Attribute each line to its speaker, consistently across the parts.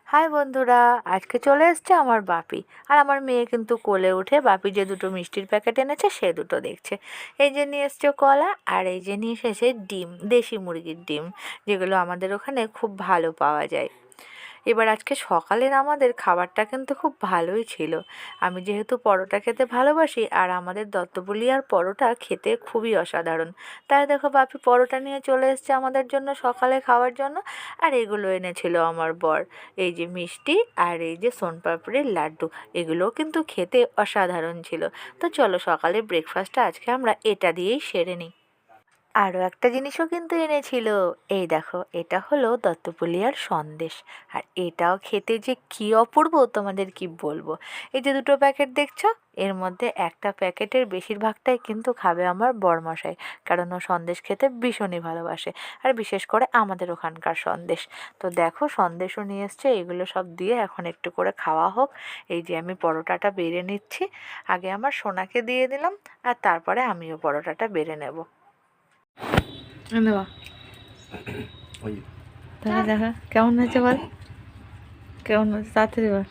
Speaker 1: High বন্ধুরা, আজকে চলে এসছে আমার বাপি। আর আমার মেয়ে কিন্তু কোলে উঠে বাপি যে দুটো মিষ্টির প্যাকেট এনেছে সে দুটো দেখছে। এই যে নিয়ে এসছে কলা, আর এই যে নিয়ে এসেছে ডিম, দেশি মুরগির ডিম, যেগুলো আমাদের ওখানে খুব ভালো পাওয়া যায়। এবার আজকে সকালের আমাদের খাবারটা কিন্তু খুব ভালোই ছিল। আমি যেহেতু পরোটা খেতে ভালোবাসি, আর আমাদের দত্তবুলিয়ার পরোটা খেতে খুবই অসাধারণ। তাই দেখো বাপি পরোটা নিয়ে চলে এসেছে আমাদের জন্য সকালে খাওয়ার জন্য। আর এগুলো এনেছিল আমার বর, এই যে মিষ্টি আর এই যে সোনপাপড়ির লাড্ডু, এগুলোও কিন্তু খেতে অসাধারণ ছিল। তো চলো সকালে ব্রেকফাস্টটা আজকে আমরা এটা দিয়েই সেরে নিই। আরও একটা জিনিসও কিন্তু এনেছিল, এই দেখো, এটা হলো দত্তপুলিয়ার সন্দেশ। আর এটাও খেতে যে কী অপূর্ব তোমাদের কি বলবো। এই যে দুটো প্যাকেট দেখছো, এর মধ্যে একটা প্যাকেটের বেশিরভাগটাই কিন্তু খাবে আমার বরমশাই, কারণ ও সন্দেশ খেতে ভীষণই ভালোবাসে, আর বিশেষ করে আমাদের ওখানকার সন্দেশ। তো দেখো সন্দেশও নিয়ে এসছে, এগুলো সব দিয়ে এখন একটু করে খাওয়া হোক। এই যে আমি পরোটাটা বেড়ে নিচ্ছি, আগে আমার সোনাকে দিয়ে দিলাম, আর তারপরে আমিও পরোটাটা বেড়ে নেব। দেওয়া দেখা দেখা কেমন হয়েছে বল, কেমন হয়েছে তাড়াতাড়ি বল।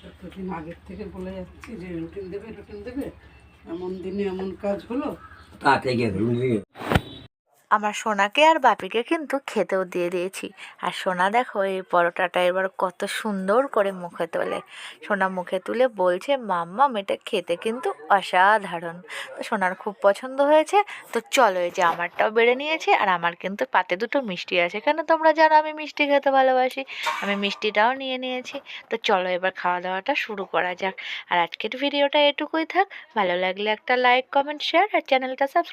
Speaker 2: এতদিন আগের থেকে বলে যাচ্ছি যে রুটিন দেবে, এমন দিনে এমন কাজ হলো। তাড়াতাড়ি গিয়ে
Speaker 1: আমার সোনাকে আর বাপিকে কিন্তু খেতেও দিয়ে দিয়েছি। আর সোনা দেখো এই পরোটাটা এবার কত সুন্দর করে মুখে তোলে। সোনা মুখে তুলে বলছে, মাম্মাম এটা খেতে কিন্তু অসাধারণ। তো সোনার খুব পছন্দ হয়েছে। তো চলো, এই যে আমারটাও বেড়ে নিয়েছি, আর আমার কিন্তু পাতে দুটো মিষ্টি আছে, কেন তোমরা জানো আমি মিষ্টি খেতে ভালোবাসি। আমি মিষ্টিটাও নিয়ে নিয়েছি। তো চলো এবার খাওয়া দাওয়াটা শুরু করা যাক। আর আজকের ভিডিওটা এটুকুই থাক। ভালো লাগলে একটা লাইক, কমেন্ট, শেয়ার আর চ্যানেলটা সাবস্ক্রাইব